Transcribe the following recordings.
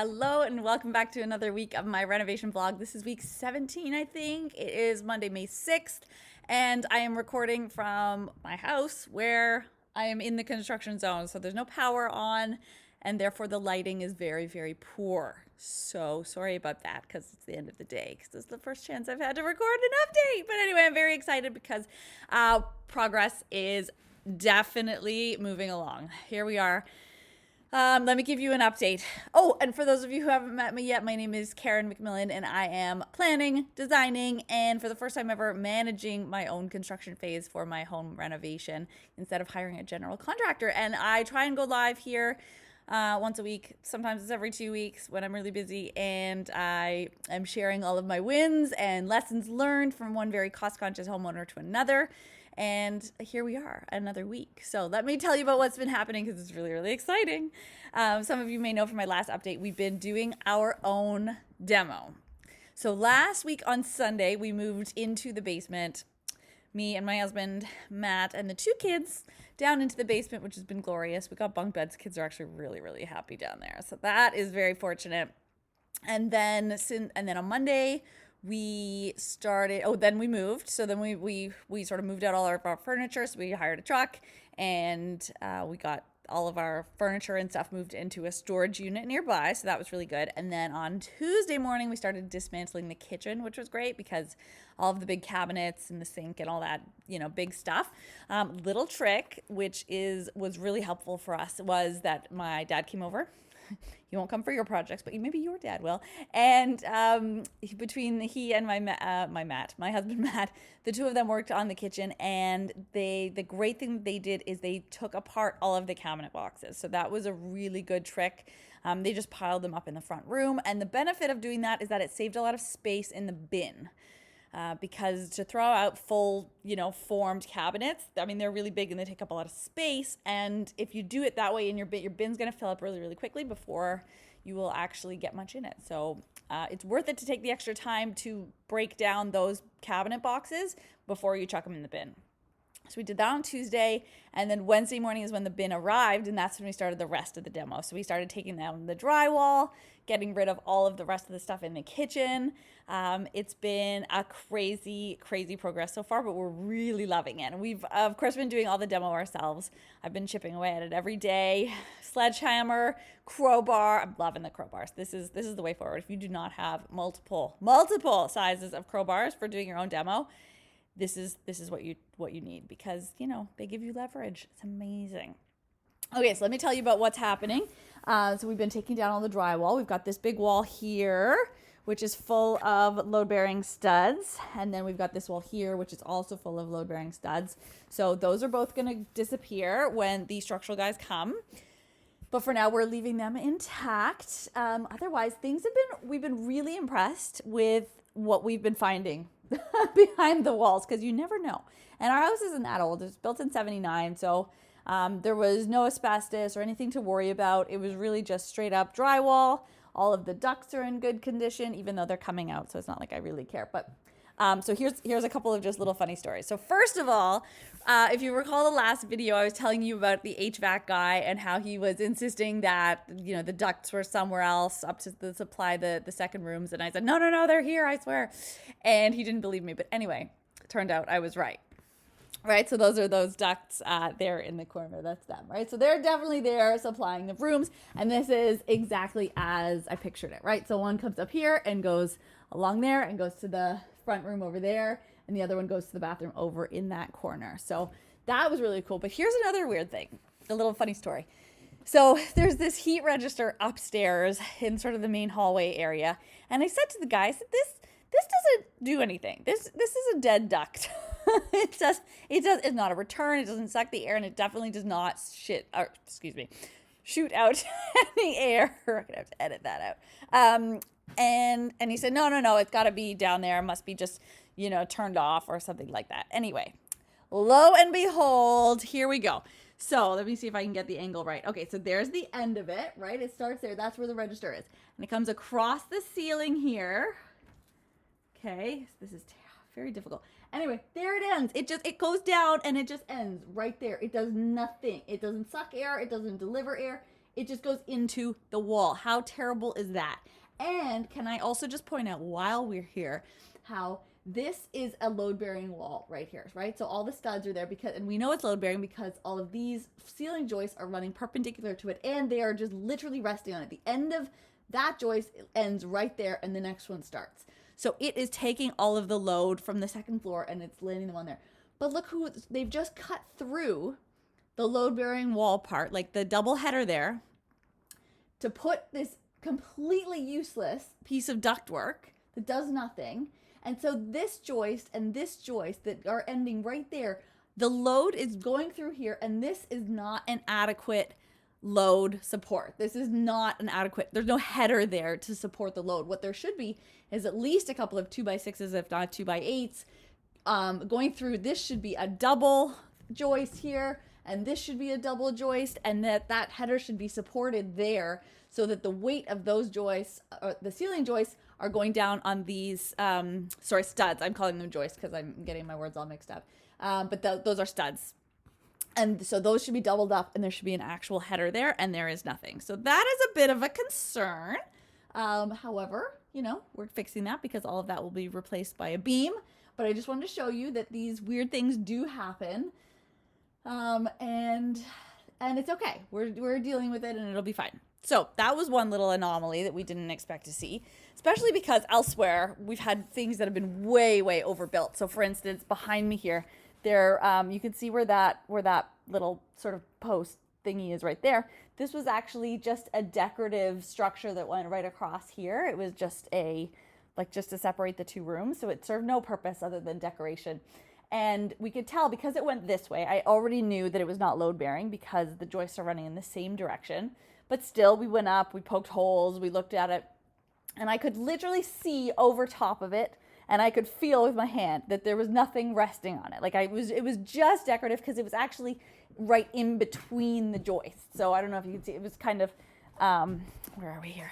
Hello and welcome back to another week of my renovation vlog. This is week 17, I think. It is Monday, May 6th, and I am recording from my house where I am in the construction zone. So there's no power on, and therefore the lighting is very, very poor. So sorry about that because it's the end of the day because this is the first chance I've had to record an update. But anyway, I'm very excited because progress is definitely moving along. Here we are. Let me give you an update. Oh, and for those of you who haven't met me yet, my name is Karen McMillan, and I am planning, designing, and for the first time ever, managing my own construction phase for my home renovation instead of hiring a general contractor. And I try and go live here once a week. Sometimes it's every 2 weeks when I'm really busy, and I am sharing all of my wins and lessons learned from one very cost-conscious homeowner to another. And here we are, another week. So let me tell you about what's been happening because it's really, really exciting. Some of you may know from my last update, we've been doing our own demo. So last week on Sunday, we moved into the basement, me and my husband, Matt, and the 2 kids down into the basement, which has been glorious. We got bunk beds. Kids are actually really, really happy down there. So that is very fortunate. And then on Monday, we started, then we moved. So then we sort of moved out all of our furniture. So we hired a truck and we got all of our furniture and stuff moved into a storage unit nearby. So that was really good. And then on Tuesday morning, we started dismantling the kitchen, which was great because all of the big cabinets and the sink and all that, big stuff. Little trick, which was really helpful for us, was that my dad came over. He won't come for your projects, but maybe your dad will. And between he and my husband Matt, the 2 of them worked on the kitchen. And the great thing they did is they took apart all of the cabinet boxes. So that was a really good trick. They just piled them up in the front room. And the benefit of doing that is that it saved a lot of space in the bin. Because to throw out full, formed cabinets, I mean, they're really big and they take up a lot of space. And if you do it that way, your bin's going to fill up really, really quickly before you will actually get much in it. So it's worth it to take the extra time to break down those cabinet boxes before you chuck them in the bin. So we did that on Tuesday, and then Wednesday morning is when the bin arrived, and that's when we started the rest of the demo. So we started taking down the drywall, getting rid of all of the rest of the stuff in the kitchen. It's been a crazy, crazy progress so far, but we're really loving it. And we've, of course, been doing all the demo ourselves. I've been chipping away at it every day. Sledgehammer, crowbar. I'm loving the crowbars. This is the way forward. If you do not have multiple sizes of crowbars for doing your own demo, this is what you need because, they give you leverage. It's amazing. Okay, so let me tell you about what's happening. So we've been taking down all the drywall. We've got this big wall here, which is full of load-bearing studs. And then we've got this wall here, which is also full of load-bearing studs. So those are both going to disappear when the structural guys come. But for now, we're leaving them intact. Otherwise, we've been really impressed with what we've been finding behind the walls because you never know. And our house isn't that old. It was built in 79. So there was no asbestos or anything to worry about. It was really just straight up drywall. All of the ducts are in good condition, even though they're coming out. So it's not like I really care. But so here's a couple of just little funny stories. So first of all, if you recall the last video, I was telling you about the HVAC guy and how he was insisting that, the ducts were somewhere else up to supply the second rooms. And I said, no, they're here, I swear. And he didn't believe me. But anyway, turned out I was right. Right, so those are those ducts there in the corner. That's them, right? So they're definitely there supplying the rooms. And this is exactly as I pictured it, right? So one comes up here and goes along there and goes to the front room over there. And the other one goes to the bathroom over in that corner. So that was really cool. But here's another weird thing, a little funny story. So there's this heat register upstairs in sort of the main hallway area. And I said to the guy, I said, this doesn't do anything. This is a dead duct. It's not a return. It doesn't suck the air, and it definitely does not shoot out any air. I'm gonna have to edit that out. And he said, no, it's got to be down there. It must be just turned off or something like that. Anyway, lo and behold, here we go. So let me see if I can get the angle right. Okay, so there's the end of it, right? It starts there. That's where the register is, and it comes across the ceiling here. Okay, this is very difficult. Anyway, there it ends. It goes down and it just ends right there. It does nothing. It doesn't suck air. It doesn't deliver air. It just goes into the wall. How terrible is that? And can I also just point out while we're here how this is a load-bearing wall right here, right? So all the studs are there because, and we know it's load-bearing because all of these ceiling joists are running perpendicular to it, and they are just literally resting on it. The end of that joist ends right there, and the next one starts. So it is taking all of the load from the second floor, and it's landing them on there. But look who they've just cut through the load-bearing wall part, like the double header there, to put this completely useless piece of ductwork that does nothing. And so this joist and this joist that are ending right there, the load is going through here, and this is not an adequate load support. This is not an adequate, there's no header there to support the load. What there should be is at least a couple of 2x6s, if not 2x8s. Going through, this should be a double joist here, and this should be a double joist, and that header should be supported there so that the weight of those joists, the ceiling joists, are going down on these, studs. I'm calling them joists because I'm getting my words all mixed up. But those are studs. And so those should be doubled up, and there should be an actual header there, and there is nothing. So that is a bit of a concern. However, we're fixing that because all of that will be replaced by a beam. But I just wanted to show you that these weird things do happen. And it's okay. We're dealing with it, and it'll be fine. So that was one little anomaly that we didn't expect to see, especially because elsewhere we've had things that have been way, way overbuilt. So for instance, behind me here, there, you can see where that little sort of post thingy is right there. This was actually just a decorative structure that went right across here. It was just just to separate the two rooms. So it served no purpose other than decoration. And we could tell because it went this way, I already knew that it was not load bearing because the joists are running in the same direction. But still, we went up, we poked holes, we looked at it, and I could literally see over top of it, and I could feel with my hand that there was nothing resting on it. Like it was just decorative because it was actually right in between the joists. So I don't know if you can see, it was kind of, where are we here?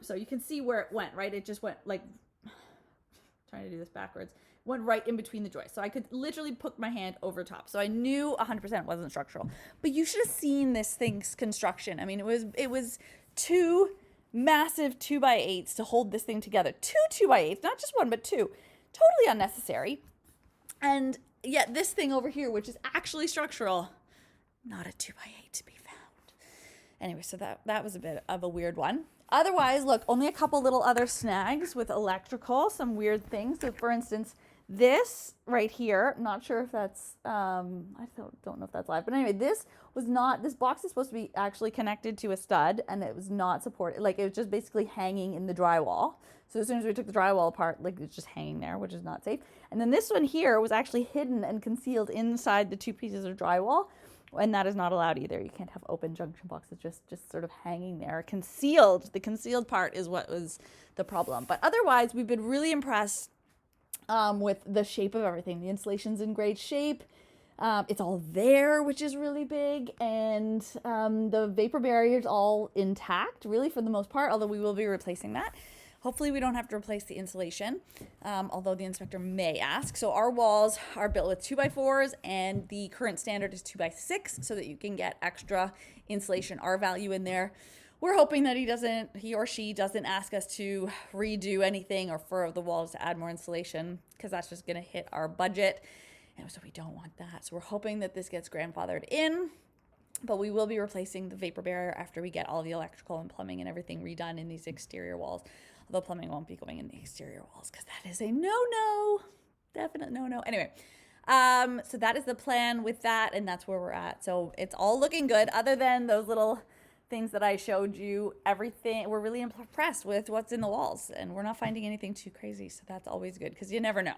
So you can see where it went, right? It just went trying to do this backwards, went right in between the joists. So I could literally put my hand over top. So I knew 100% wasn't structural. But you should have seen this thing's construction. I mean, it was two massive 2x8s to hold this thing together. Two 2x8s, not just one, but two. Totally unnecessary. And yet this thing over here, which is actually structural, not a 2x8 to be found. Anyway, so that was a bit of a weird one. Otherwise, look, only a couple little other snags with electrical, some weird things. So for instance, this right here, not sure if that's, I don't know if that's live, but anyway, this box is supposed to be actually connected to a stud, and it was not supported. It was just basically hanging in the drywall. So as soon as we took the drywall apart, it's just hanging there, which is not safe. And then this one here was actually hidden and concealed inside the two pieces of drywall, and that is not allowed either. You can't have open junction boxes just sort of hanging there, concealed. The concealed part is what was the problem. But otherwise, we've been really impressed with the shape of everything. The insulation's in great shape. It's all there, which is really big. And the vapor barrier is all intact, really, for the most part, although we will be replacing that. Hopefully we don't have to replace the insulation, although the inspector may ask. So our walls are built with 2x4s, and the current standard is 2x6, so that you can get extra insulation R value in there. We're hoping that he or she doesn't ask us to redo anything or furrow the walls to add more insulation, because that's just going to hit our budget. And so we don't want that. So we're hoping that this gets grandfathered in, but we will be replacing the vapor barrier after we get all the electrical and plumbing and everything redone in these exterior walls. Although plumbing won't be going in the exterior walls because that is a no-no. Definite no-no. Anyway, so that is the plan with that, and that's where we're at. So it's all looking good other than those little things that I showed you. Everything, we're really impressed with what's in the walls, and we're not finding anything too crazy. So that's always good because you never know.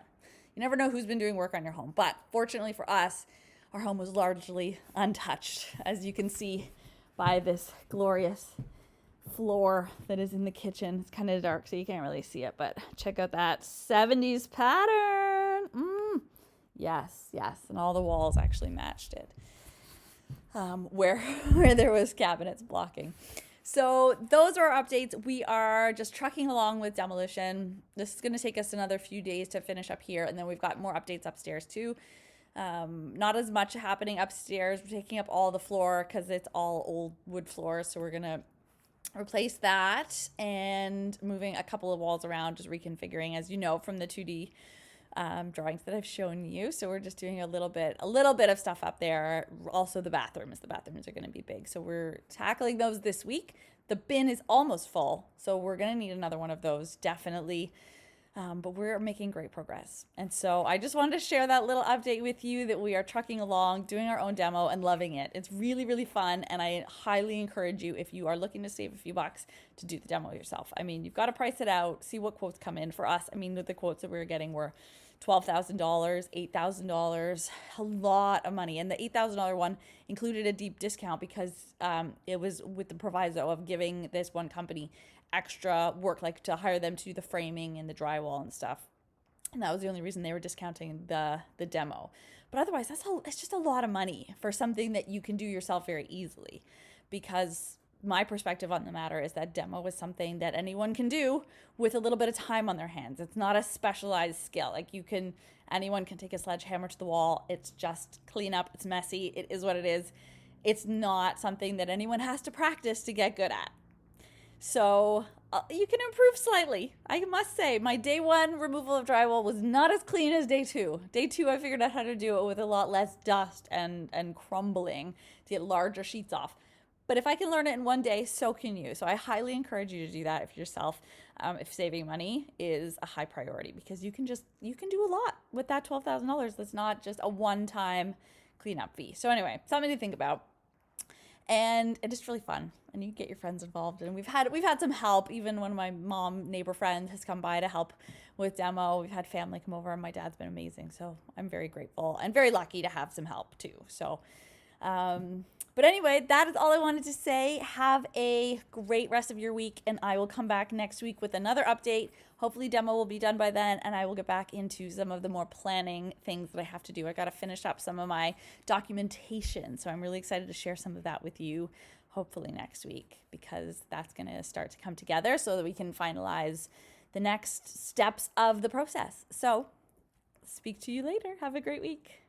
You never know who's been doing work on your home. But fortunately for us, our home was largely untouched, as you can see by this glorious floor that is in the kitchen. It's kind of dark, so you can't really see it, but check out that 70s pattern. Yes, and all the walls actually matched it. Where there was cabinets blocking. So those are our updates. We are just trucking along with demolition. This is going to take us another few days to finish up here, and then we've got more updates upstairs too. Not as much happening upstairs. We're taking up all the floor because it's all old wood floor. So we're going to replace that and moving a couple of walls around, just reconfiguring, as you know, from the 2D drawings that I've shown you. So we're just doing a little bit of stuff up there. Also the bathrooms are going to be big. So we're tackling those this week. The bin is almost full. So we're going to need another one of those, definitely. But we're making great progress. And so I just wanted to share that little update with you that we are trucking along, doing our own demo and loving it. It's really, really fun. And I highly encourage you, if you are looking to save a few bucks, to do the demo yourself. I mean, you've got to price it out, see what quotes come in for us. I mean, the quotes that we were getting were $12,000, $8,000, a lot of money. And the $8,000 one included a deep discount because it was with the proviso of giving this one company extra work, like to hire them to do the framing and the drywall and stuff. And that was the only reason they were discounting the demo. But otherwise, it's just a lot of money for something that you can do yourself very easily. Because my perspective on the matter is that demo is something that anyone can do with a little bit of time on their hands. It's not a specialized skill. Like anyone can take a sledgehammer to the wall. It's just clean up. It's messy. It is what it is. It's not something that anyone has to practice to get good at. So you can improve slightly. I must say, my day one removal of drywall was not as clean as day two. Day two, I figured out how to do it with a lot less dust and crumbling to get larger sheets off. But if I can learn it in one day, so can you. So I highly encourage you to do that if saving money is a high priority, because you can do a lot with that $12,000. That's not just a one-time cleanup fee. So anyway, something to think about. And it's really fun, and you get your friends involved. And we've had some help. Even one of my neighbor friends has come by to help with demo. We've had family come over, and my dad's been amazing. So I'm very grateful and very lucky to have some help too. So, but anyway, that is all I wanted to say. Have a great rest of your week, and I will come back next week with another update. Hopefully demo will be done by then, and I will get back into some of the more planning things that I have to do. I got to finish up some of my documentation, so I'm really excited to share some of that with you hopefully next week, because that's going to start to come together so that we can finalize the next steps of the process. So speak to you later. Have a great week.